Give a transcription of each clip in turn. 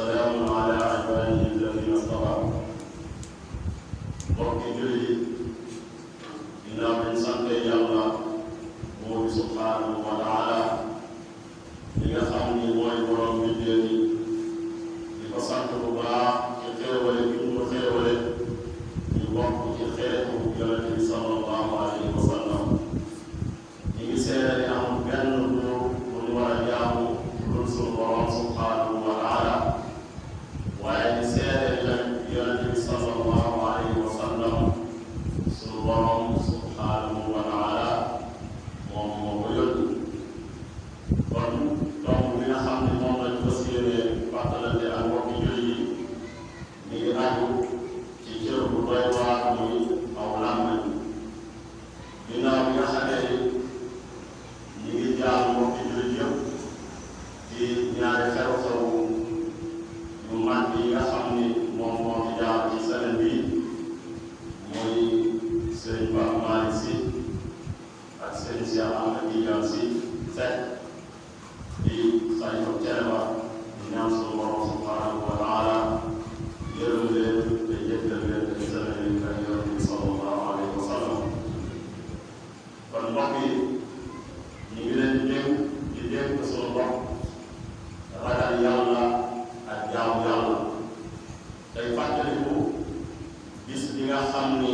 salaamun ala ibaadihi alladina stafaa. mbokki jullit yi ginnaaw bi ñu sante Yàlla moo di subhaanahu wa taala li nga xam ni mooy borom bindéef yi di ko sant bu baax ci xéewale bi ñu ko xéewale ñu bokk ci xeetu yonente bi sallallahu alayhi wa sallam. ñu ngi seede ni amul benn buur bu ñu war a jaamu dul suñu borom subhaanahu wa taala waaye di seede ni tamit yonente bi sallallahu alayhi wa sallam suñu borom subhaanahu wa taala moom moo ko yónni. kon tomb bi nga xam ne moom lañ fas yéenee fàttalante ak mbokki jullit yi mi ngi aju ci cër bu doy waar muy aw làmmiñ. ginnaaw bi nga xamee ni ñu ngi jaar mbokki jullit yëpp ci ñaari xew-xew yu mag yi nga xam ni moom moo fi jaar ci semaine bi muy Sëriñ Pape Malick Sy ak Sëriñ Cheikh Ahmed Tidiane Sy Seck di xalifa Thiénaba di ñaan suñu borom subhanahu wa taala yërëm leen te jéggal leen te semaine yi ak Yonent bi sallallahu alayhi wa sallam. kon mbokk yi ñu ngi leen di dénk suñu bopp ragal yàlla ak jaamu yàlla tey fàttaliku bis bi nga xam ni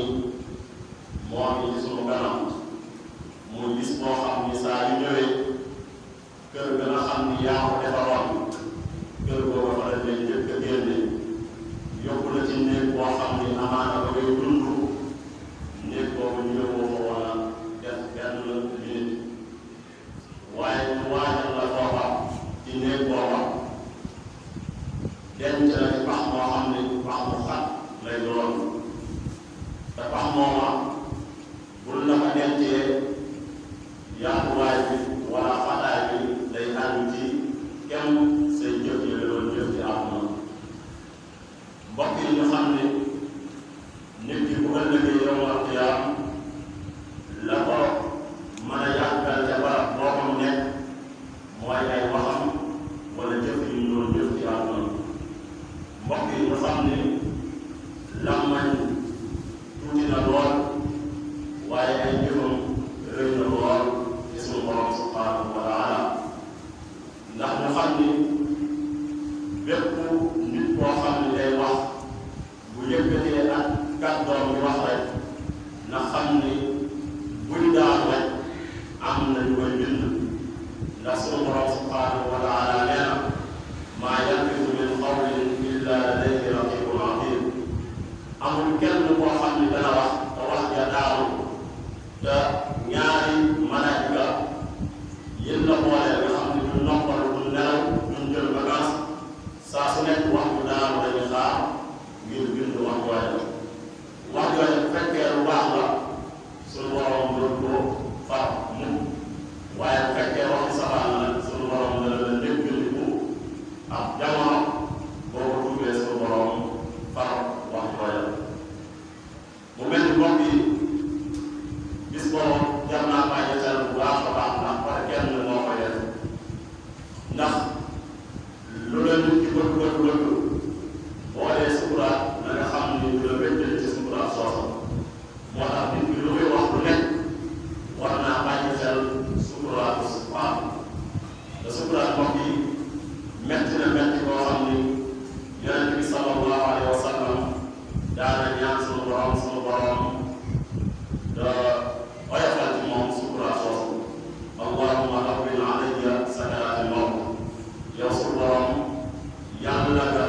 moo ngi ci suñu kanam muy bis boo xam ni saa yu ñëwee kër ga nga xam ni yaa ko defaroon kër booba fa la lay njëkk a génne yóbbu la ci néeg boo xam ni amaana ba ngay dund néeg boobu ñëwoo ko wala def benn minute waaye ñu waajal la foofa ci néeg booba denc la ci pax moo xam ni pax mu xat lay doon te pax mooma bul la fa dencee yaatuwaay bi wala xataay bi day ànd ci kenn say jëf yi la doon jëf ci àdduna. mbokk yi ñu xam ne nit ki bu ëllëgee yawmal qiyaam la ko mën a yàggal ca barab boo xam nekk mooy ay waxam wala jëf yi ñu doon jëf ci àdduna. mbokk yi ñu xam ne làmmañ tuuti na lool waaye ay jëfam rëy na lool ci suñu borom subhanahu wa taala ndax ñu xam ni bépp nit boo xam ne day wax bu yëkkatee ak kàddoom bi wax rek na xam ni buy daan rek am na ñu koy bind ndax suñu borom subhanahu wa taala nee na maa yalfizu min qawlin illa ladayhi raqibun atid. amul kenn koo xam ni dana wax te wax ja daanu te ñaari malaayika yéen la booleel nga xam ne du noppalu du nelaw duñ jël vacance saa su nekk wax bu daanu dañuy xaar ngir bind wax jooja. wax jooja bu fekkee lu baax la suñu borom doon ko far mu waaye bu fekkee waxi sabaan la suñu borom dana la déggandiku ak jamono boo ko tuubee suñu borom far wax jooja. mu mel ni mbokk yi bis boobu jar naa bàyyi xel bu baax a baax ndax par kenn moo koy def ndax lu la nit ki bëgg boo dee sukuraat na nga xam ni du la wéccali ci sukuraat soosa. moo tax nit ki lu muy wax lu nekk war naa bàyyi xel sukuraatu faatu te sukuraat mbokk yi metti na metti boo xam ni Yonent bi sallallahu alayhi wa sallam daana ñaan sunu borom oyofal ci moom sukuraat soosu. allahumma hawwin alayya sakaraati mawt yow sunu borom yàlla nga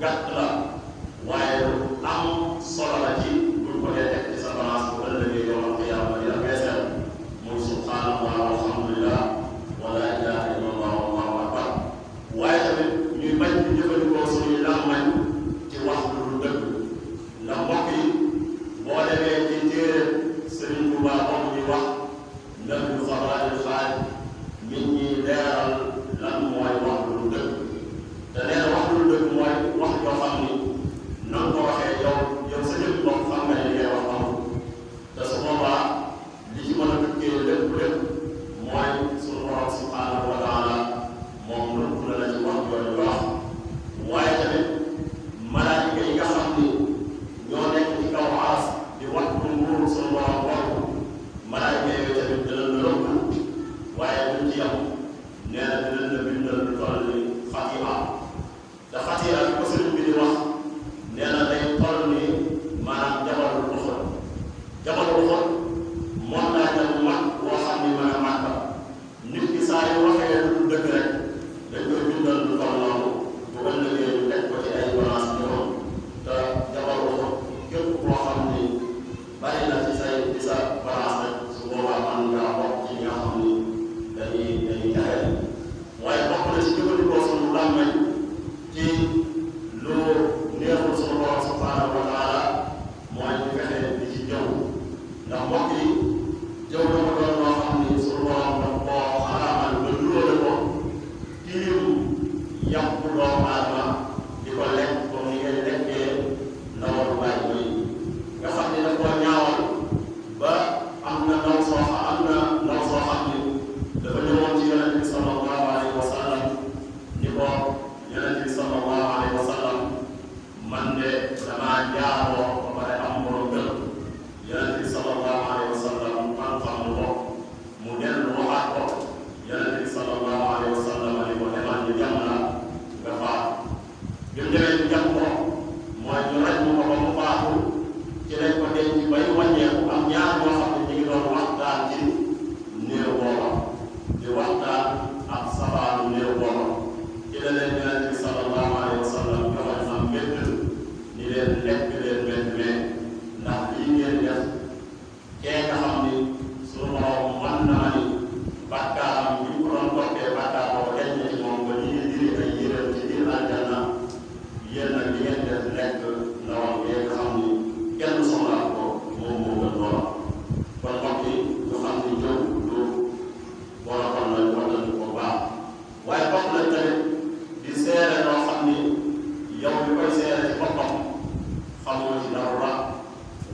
gàtt la waaye lu am solo la ci buñ ko dee teg ci sa balance bu ëllëgee yow ak yàlla dina beeseel muy subhanallah walhamdulillah wala ilaha illallah wallahu akbar waaye tamit ñuy bañ di jëfandikoo suñuy làmmañ ci wax lu dul dëgg ndax mbokk yi boo demee ci téere Sëriñ Tuubaa boobu ñuy wax Nahju Qadaa'il Haaj nit ñi leeral lan mooy wax lu dul dëgg te nee na wax lu dul dëgg mooy wax yoo xam ni na nga ko waxee yow sa jëm bopp xam nga ne li ngay wax amul te su boobaa li ci mën a tukkee lépp mooy suñu borom subhanahu wa taala moom rëbb na la ci wax yooyu wax waaye tamit malaayika yi nga xam ni ñoo nekk ci kaw aras di wattu nguuru suñu borom boobu malaayika yooyu tamit dinañ la rëbb waaye duñ ci yam nee na dinañ la bindal lu toll ni xatiya te xatiya bi ko sëriñ bi di wax nee na day toll ni maanaam jabalul Uhud jabalul Uhud montagne la bu mag boo xam ni mën a màgg nit ki saa yu waxee lu dul dëgg rek dañ koy bindal lu toll noonu bu ëllëgee ñu teg ko ci ay balance ñoom te jabalul Uhud képp koo xam ni bari na ci sa balance rek su boobaa man ngaa bokk ci ñi nga xam ni dañuy jaxee waaye bokk na ci jëfandikoo suñu làmmeñ ci lu neexul suñu borom subhanahu wa taala mooy ñu fexe di ci jëw ndax mbokk yi jëw dafa doon loo xam ni suñu borom daf koo xaraamal ba juróole ko tiim yàpp doomu aadama di ko lekk comme ni ngay lekkee ndawalu bàyyi mooy nga xam ni daf koo ñaawal ba am na ndaw soo xam ni dafa ñëwoon ci yonent bi sallallahu alayhi wa sallam ni ko yonent bi sallallahu alayhi wa sallam man de damaa jaaroo ba pare am borom kër yonent bi sallallahu alayhi wa sallam xam ko mu dellu waxaat ko yonent bi sallallahu alayhi wa sallam ni ko demal ñu jam la nga faatu bi mu demee ñu jam ko mooy ñu raj mu ko ba mu faatu ci lañ ko denc bay wàññeeku am ñaar ñoo xam ne ñu ngi doon waxtaan ci néew booba di waxtaan ak safaanu néew booba ci la leen yonent bi sallallahu alayhi wa sallam joxe am mbedd ni leen lekk leen mbedd mais ndax lii ngeen def kee nga xam ni suñu borom mën na ma ni bàkkaaram bi ñu ko doon toppee bàkkaar boobu denc na ci moom ba ñu ngi diri ay yéreem ci biir aljanna yéen nag li ngeen def lekk ndawam yee nga xam ni kenn soxlaa ko moom moo gën loola kon mbokk yi ñu xam ni jëw du wala kon lañ waxtaan ko baax waaye bokk nañ tamit di seere loo xam ni yow bi koy seere ci boppam xamoo ci dara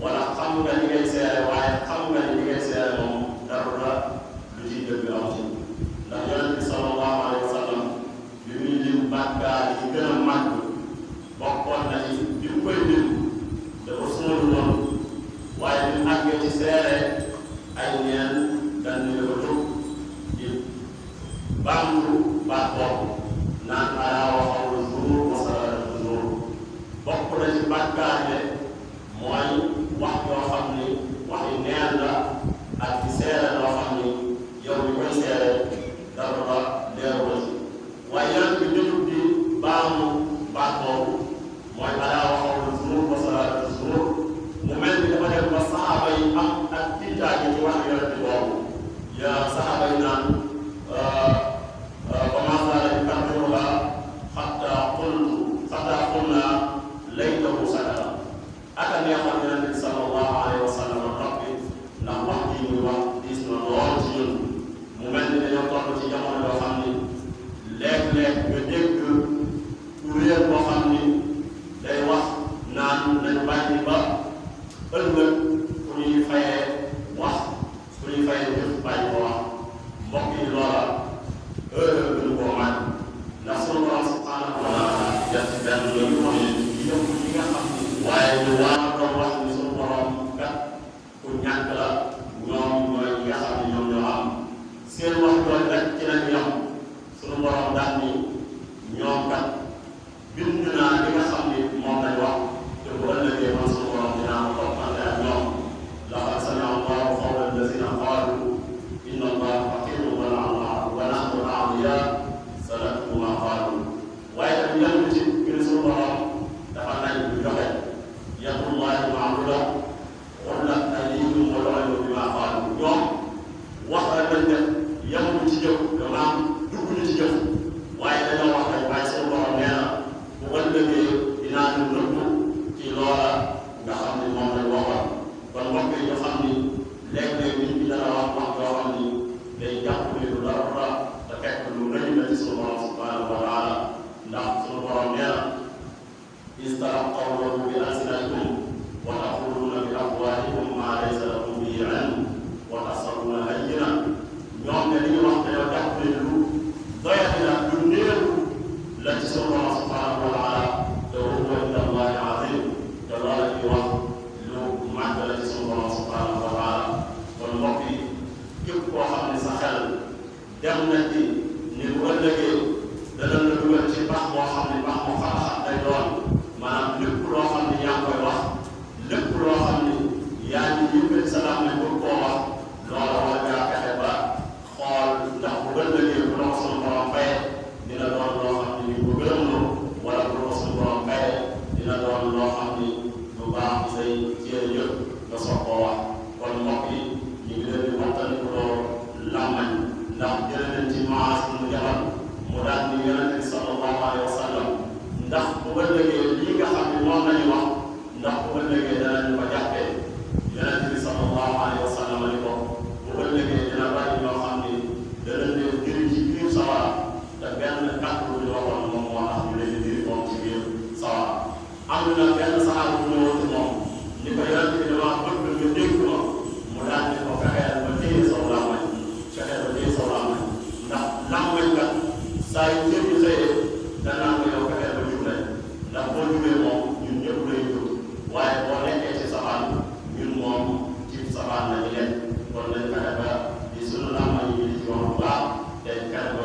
wala xam nga li ngay seere waaye xam nga ni li ngay seere moom dara lu ciy dëgg am ci ndax yonent bi sallallahu alayhi wa sallam bi muy lim bàkkaar yi gën a màgg bokkoon na ci bi mu koy lim dafa sóoru woon waaye bi mu àggee ci seere ay neen dañ ni dafa jóg di bàntu baat boobu naan alaa wa qawlu zuur wa salaatu zuur bokk na ci bàkkaar ne mooy wax yoo xam ni waxi neen la ak ci seere loo xam ni yow bi koy seere dara leeru la ci waaye yonent bi jotul di baamu baat boobu mooy alaa wa qawlu zuur wa salaatu zuur mu mel ni dafa dem ba saxaaba yi am ak tiitaange ci wax yonent boobu ya saxaaba yi naan commencé yukarriruha xatta qulna laytahu sakata aka neexoon yonent bi sallallahu alayhi wa sallam rabbi ndax wax ji muy wax diis na lool ci ñun mu mel ni dañoo toll ci jamono yoo xam ni léeg-léeg nga dégg kuréel boo xam ni day wax naan nañu bàyyi ba ëllëg fu ñuy fayee wax fu ñuy fayee jëf bàyyi ko wax mbokk yi loola heure gënu koo màgg ndax sunu borom subhanahu wa taala def benn la ñu wax yëpp yi nga xam ni waaye ñu war doon wax ni sunu borom kat ku ñàkk la ñoom ñooy ñi nga xam ne ñoom ñoo am seen wax doon rek ci lañ yam sunu borom daal ni ñoom kat bind naa li nga xam ni moom lañ wax te bu ëllëgee man sunu borom dinaa ko toppante ak ñoom laqad sami'a Allahu qawla allazina qaalu inna Allaha faqiirun wa nahnu aghniyaa sanaktubu maa qaalu waaye tamit yàlla ci ngir sunu borom istalaqawnahu bi alsinatikum wa taquluna bi afwahikum ma laysa lakum bihi ilm wa tasaruna hayyina ñoom ne li ñu wax dañoo jàpp ne lu doyati la lu néew la ci sunu borom subhanahu wa taala te huwa inda allahi azim te loola ñuy wax lu màgg la ci sunu borom subhanahu wa taala kon mbokk yi képp koo xam ne sa xel dem na ci ni bu ëllëgee dana la dugal ci baax boo xam ne baax moo xalaat day doon maanaam lépp loo xam ne yaa ngi koy wax lépp loo xam ne yaa ngi yëkkati salaam ne pour koo wax loola war ngaa fexe ba xool ndax bu ëllëgee bu la ko sunu borom fayee dina doon loo xam ne ñu ko gërëmloo wala bu la ko sunu borom fayee dina doon loo xam ne lu baax ci say cër yëpp nga soog koo wax kon mbokk yi ñu ngi leen di waxtaanee ko làmmañ ndax jëlee nañ ci Muaaz mu Jabal mu daal di Yonent bi sallallahu alayhi wa sallam ndax bu ëllëgee lii nga xam ne moom la ñu wax ndax bu ëllëgee danañu ko jàppee Yonent bi sallallahu alayhi wa sallam ni ko bu ëllëgee dina bari ñoo xam ni danañ leen diri ci biir sawara te benn kàddu bu ñu waxoon moom moo tax ñu leen di diri moom ci biir sawara am na benn saxaaba bu ñëwoon ci moom ni ko Yonent bi dama bëgg nga dégg ma mu daal di ko fexeel ba téye saw làmmañ fexeel ba téye saw làmmañ ndax làmmañ kat saa yu jër yi xëyee danaa ko yow fexeel ba jub rek ndax boo jubee moom ñun ñëpp lay jub waaye boo nekkee ci sabaan ñun moom ci sabaan la ñu nekk kon nañ fexe ba di sunu làmmañ yi di ci wax bu baax te fexe ba